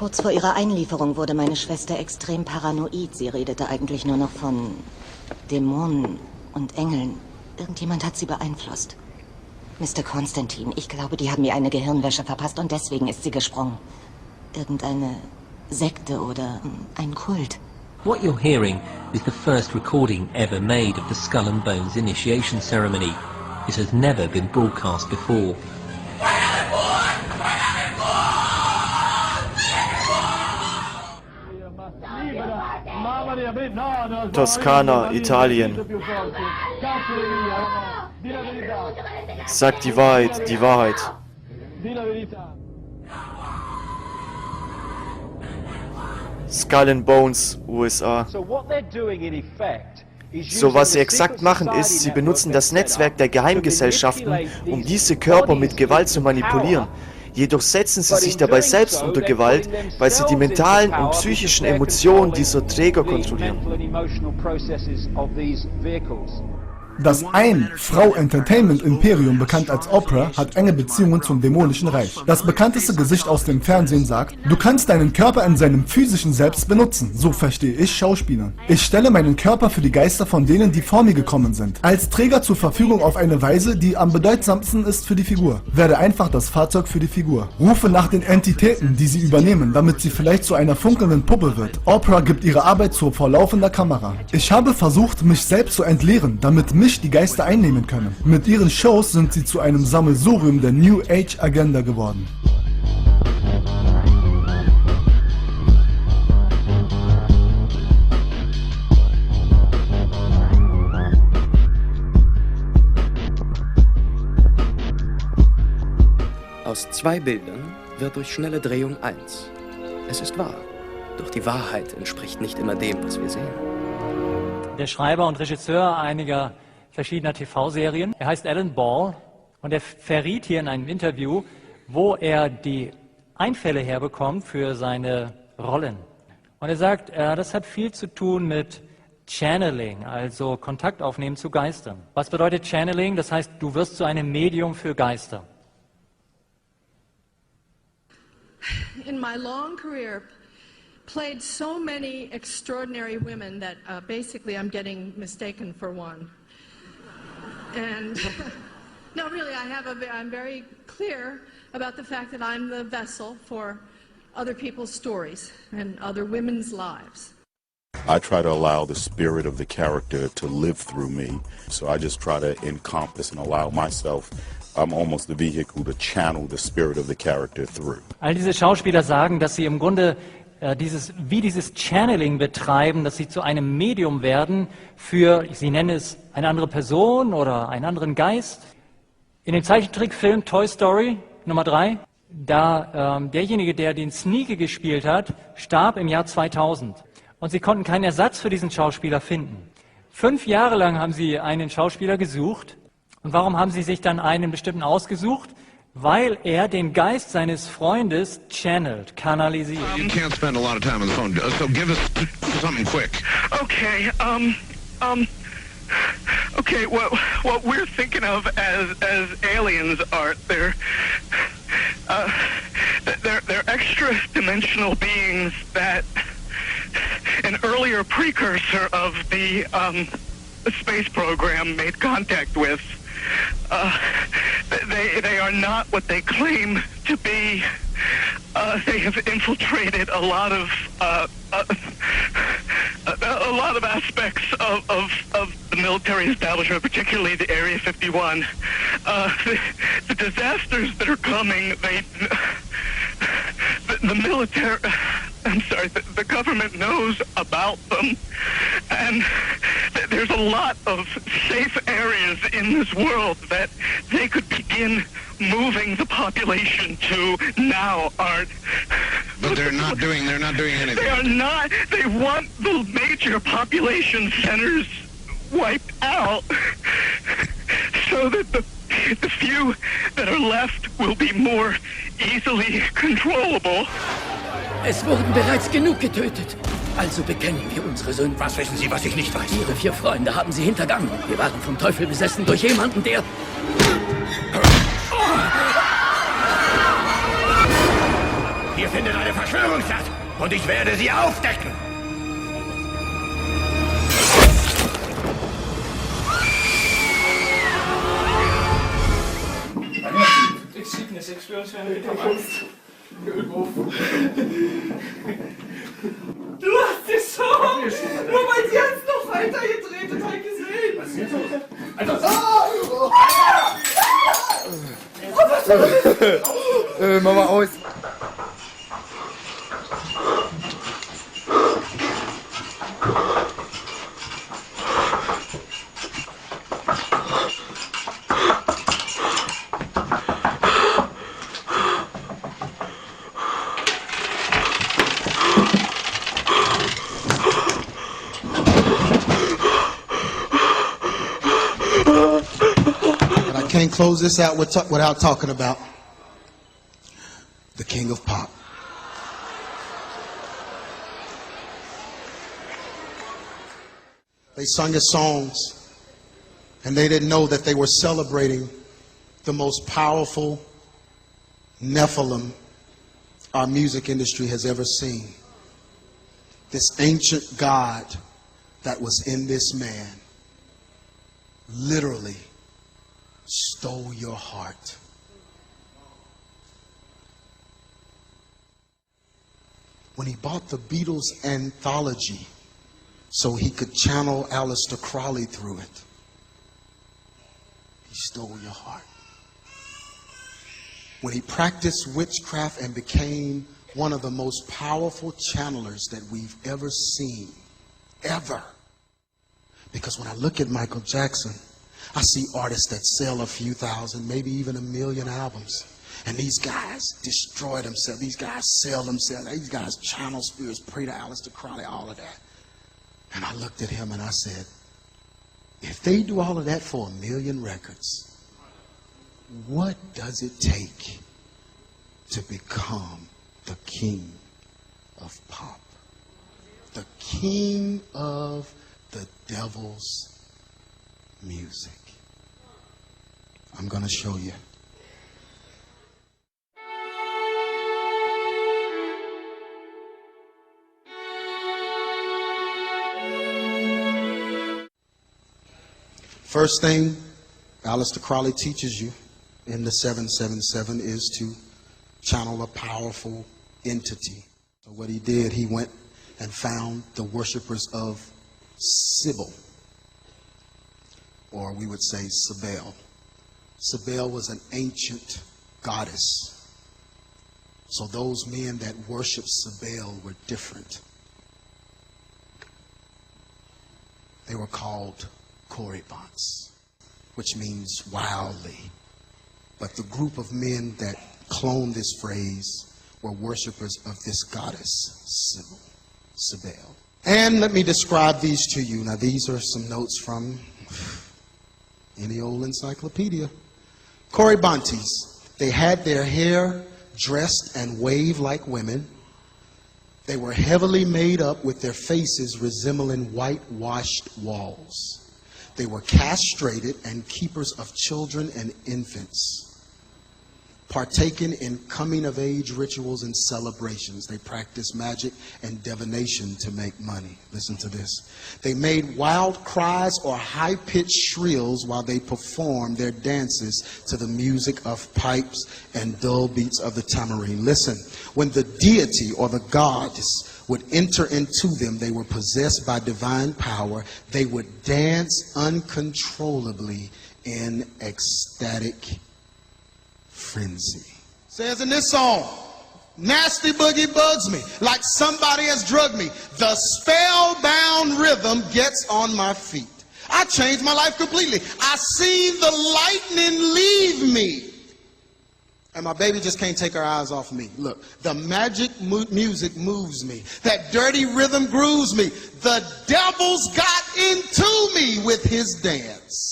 Kurz vor ihrer Einlieferung wurde meine Schwester extrem paranoid. Sie redete eigentlich nur noch von Dämonen und Engeln. Irgendjemand hat sie beeinflusst. Mr. Konstantin, ich glaube, die haben ihr eine Gehirnwäsche verpasst und deswegen ist sie gesprungen. Irgendeine Sekte oder ein Kult. What you're hearing is the first recording ever made of the Skull and Bones initiation ceremony. It has never been broadcast before. Toskana, Italien. Sagt die Wahrheit, die Wahrheit. Skull and Bones, USA. So, was sie exakt machen ist, sie benutzen das Netzwerk der Geheimgesellschaften, um diese Körper mit Gewalt zu manipulieren. Jedoch setzen sie sich dabei selbst unter Gewalt, weil sie die mentalen und psychischen Emotionen dieser Träger kontrollieren. Das Ein-Frau-Entertainment-Imperium, bekannt als Oprah, hat enge Beziehungen zum dämonischen Reich. Das bekannteste Gesicht aus dem Fernsehen sagt, du kannst deinen Körper in seinem physischen Selbst benutzen. So verstehe ich Schauspieler. Ich stelle meinen Körper für die Geister von denen, die vor mir gekommen sind, als Träger zur Verfügung auf eine Weise, die am bedeutsamsten ist für die Figur. Werde einfach das Fahrzeug für die Figur. Rufe nach den Entitäten, die sie übernehmen, damit sie vielleicht zu einer funkelnden Puppe wird. Oprah gibt ihre Arbeit zur vorlaufender Kamera. Ich habe versucht, mich selbst zu entleeren, damit mich die Geister einnehmen können. Mit ihren Shows sind sie zu einem Sammelsurium der New Age Agenda geworden. Aus 2 Bildern wird durch schnelle Drehung 1. Es ist wahr, doch die Wahrheit entspricht nicht immer dem, was wir sehen. Der Schreiber und Regisseur einiger verschiedener TV-Serien. Er heißt Alan Ball und er verriet hier in einem Interview, wo er die Einfälle herbekommt für seine Rollen. Und er sagt, das hat viel zu tun mit Channeling, also Kontakt aufnehmen zu Geistern. Was bedeutet Channeling? Das heißt, du wirst zu einem Medium für Geister. In my long career, played so many extraordinary women that basically I'm getting mistaken for one. And no, really, I'm very clear about the fact that I'm the vessel for other people's stories and other women's lives. I try to allow the spirit of the character to live through me. So I just try to encompass and allow myself, I'm almost the vehicle to channel the spirit of the character through. All diese Schauspieler sagen, dass sie im Grunde dieses Channeling betreiben, dass sie zu einem Medium werden für, sie nennen es eine andere Person oder einen anderen Geist. In dem Zeichentrickfilm Toy Story Nummer 3, da derjenige, der den Sneaky gespielt hat, starb im Jahr 2000. Und sie konnten keinen Ersatz für diesen Schauspieler finden. 5 Jahre lang haben sie einen Schauspieler gesucht. Und warum haben sie sich dann einen bestimmten ausgesucht? Weil er den Geist seines Freundes channelt, kanalisiert. You can't spend a lot of time on the phone, so give us something quick. Okay, okay, what we're thinking of as aliens are they're extra-dimensional beings that an earlier precursor of the space program made contact with. They are not what they claim to be. They have infiltrated a lot of aspects of the military establishment, particularly the Area 51. The disasters that are coming, the military, I'm sorry, the government knows about them, and there's a lot of safe areas in this world that they could begin moving the population to now aren't. But they're not doing anything. They are not. They want the major population centers wiped out so that the few that are left will be more easily controllable. Es wurden bereits genug getötet. Also bekennen wir unsere Sünden. Was wissen Sie, was ich nicht weiß? Ihre 4 Freunde haben Sie hintergangen. Wir waren vom Teufel besessen durch jemanden, der... Hier findet eine Verschwörung statt und ich werde sie aufdecken. Ik zie niet, ik speel zijn ik heb Angst. Du hast die Song! Nur weil sie jetzt noch weiter gedreht hat, halt gesehen! Was ist jetzt los? Alter! Mach mal aus! Can't close this out without talking about the king of pop. They sung his songs, and they didn't know that they were celebrating the most powerful Nephilim our music industry has ever seen. This ancient God that was in this man literally stole your heart. When he bought the Beatles anthology so he could channel Aleister Crowley through it, he stole your heart. When he practiced witchcraft and became one of the most powerful channelers that we've ever seen, ever. Because when I look at Michael Jackson, I see artists that sell a few thousand, maybe even 1 million albums. And these guys destroy themselves. These guys sell themselves. These guys channel spirits, pray to Aleister Crowley, all of that. And I looked at him and I said, if they do all of that for 1 million records, what does it take to become the king of pop? The king of the devil's music. I'm going to show you. First thing Aleister Crowley teaches you in the 777 is to channel a powerful entity. So what he did, he went and found the worshipers of Sybil, or we would say Cybele. Cybele was an ancient goddess. So those men that worshiped Cybele were different. They were called Koribants, which means wildly. But the group of men that cloned this phrase were worshipers of this goddess, Cybele. And let me describe these to you. Now, these are some notes from any old encyclopedia. Koribantes, they had their hair dressed and waved like women. They were heavily made up with their faces resembling whitewashed walls. They were castrated and keepers of children and infants. Partaking in coming-of-age rituals and celebrations. They practiced magic and divination to make money. Listen to this. They made wild cries or high-pitched shrills while they performed their dances to the music of pipes and dull beats of the tambourine. Listen, when the deity or the goddess would enter into them, they were possessed by divine power. They would dance uncontrollably in ecstatic frenzy. Says in this song, nasty boogie bugs me like somebody has drugged me. The spellbound rhythm gets on my feet. I changed my life completely. I see the lightning leave me. And my baby just can't take her eyes off me. Look, the magic music moves me. That dirty rhythm grooves me. The devil's got into me with his dance.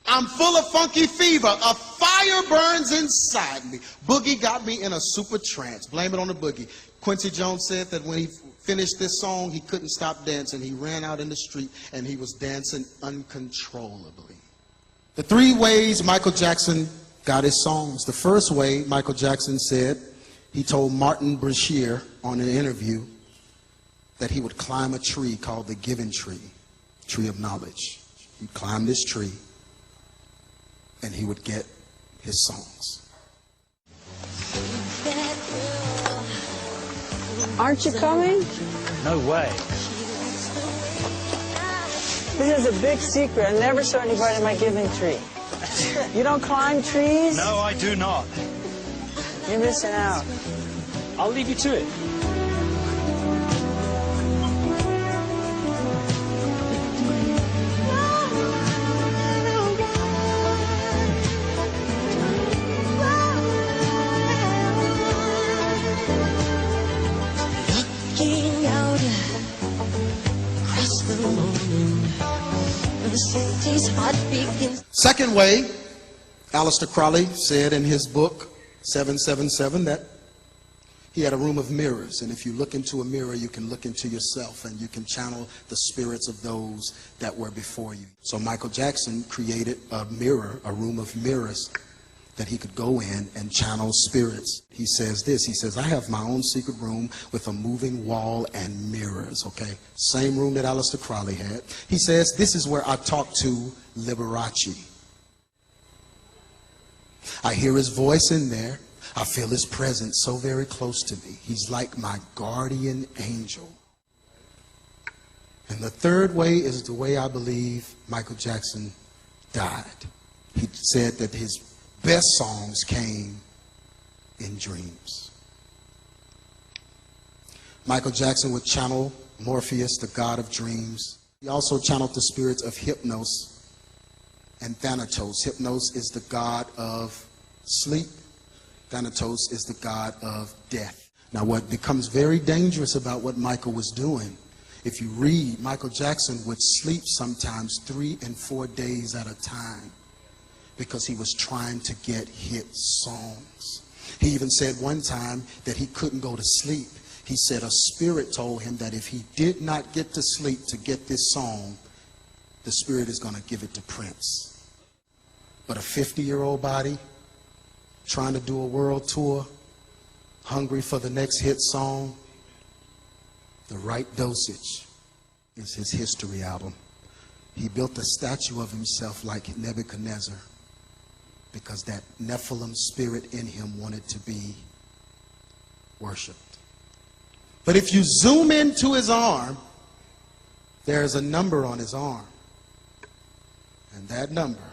I'm full of funky fever. A fire burns inside me. Boogie got me in a super trance. Blame it on the boogie. Quincy Jones said that when he finished this song, he couldn't stop dancing. He ran out in the street and he was dancing uncontrollably. The 3 ways Michael Jackson got his songs. The first way, Michael Jackson said, He told Martin Brashear on an interview that he would climb a tree called the Giving Tree, tree of knowledge. He'd climb this tree and he would get his songs. Aren't you coming? No way. This is a big secret. I never saw anybody in my giving tree. You don't climb trees? No, I do not. You're missing out. I'll leave you to it. Second way, Aleister Crowley said in his book 777 that he had a room of mirrors, and if you look into a mirror you can look into yourself and you can channel the spirits of those that were before you. So Michael Jackson created a mirror, a room of mirrors that he could go in and channel spirits. He says this, he says, I have my own secret room with a moving wall and mirrors, okay? Same room that Aleister Crowley had. He says, this is where I talk to Liberace. I hear his voice in there. I feel his presence so very close to me. He's like my guardian angel. And the third way is the way I believe Michael Jackson died. He said that his best songs came in dreams. Michael Jackson would channel Morpheus, the god of dreams. He also channeled the spirits of Hypnos and Thanatos. Hypnos is the god of sleep. Thanatos is the god of death. Now what becomes very dangerous about what Michael was doing, if you read, Michael Jackson would sleep sometimes 3 and 4 days at a time because he was trying to get hit songs. He even said one time that he couldn't go to sleep. He said a spirit told him that if he did not get to sleep to get this song, the spirit is going to give it to Prince. But a 50-year-old body trying to do a world tour, hungry for the next hit song, the right dosage is his history album. He built a statue of himself like Nebuchadnezzar because that Nephilim spirit in him wanted to be worshipped. But if you zoom into his arm, there's a number on his arm. And that number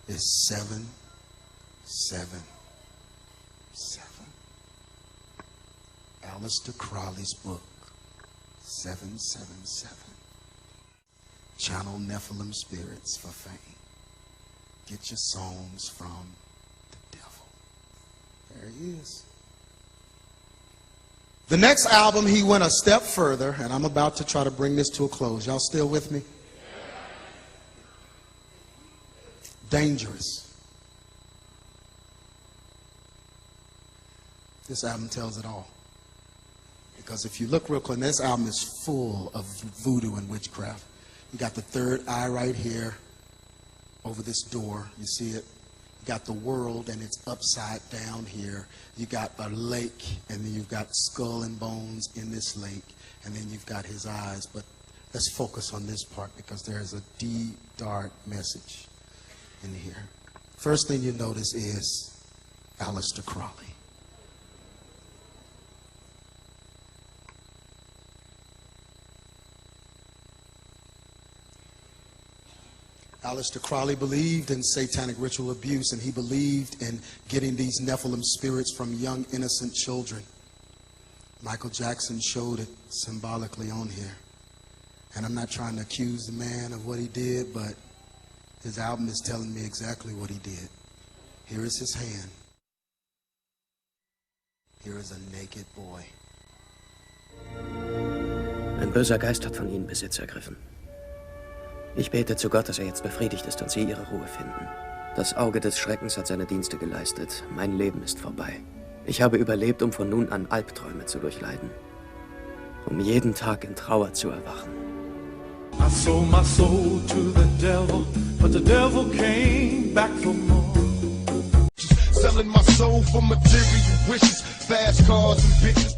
is 777. Aleister Crowley's book, 777. Channel Nephilim spirits for fame. Get your songs from the devil. There he is. The next album, he went a step further, and I'm about to try to bring this to a close. Y'all still with me? Dangerous. This album tells it all. Because if you look real close, this album is full of voodoo and witchcraft. You got the third eye right here over this door. You see it? You got the world and it's upside down here. You got a lake and then you've got skull and bones in this lake. And then you've got his eyes. But let's focus on this part because there's a deep, dark message in here. First thing you notice is Aleister Crowley. Aleister Crowley believed in satanic ritual abuse, and he believed in getting these Nephilim spirits from young, innocent children. Michael Jackson showed it symbolically on here. And I'm not trying to accuse the man of what he did, but his album is telling me exactly what he did. Here is his hand. Here is a naked boy. Ein böser Geist hat von ihnen Besitz ergriffen. Ich bete zu Gott, dass er jetzt befriedigt ist und sie ihre Ruhe finden. Das Auge des Schreckens hat seine Dienste geleistet. Mein Leben ist vorbei. Ich habe überlebt, um von nun an Albträume zu durchleiden. Um jeden Tag in Trauer zu erwachen. I sold my soul to the devil, but the devil came back for more. selling my soul for material wishes, fast cars and bitches.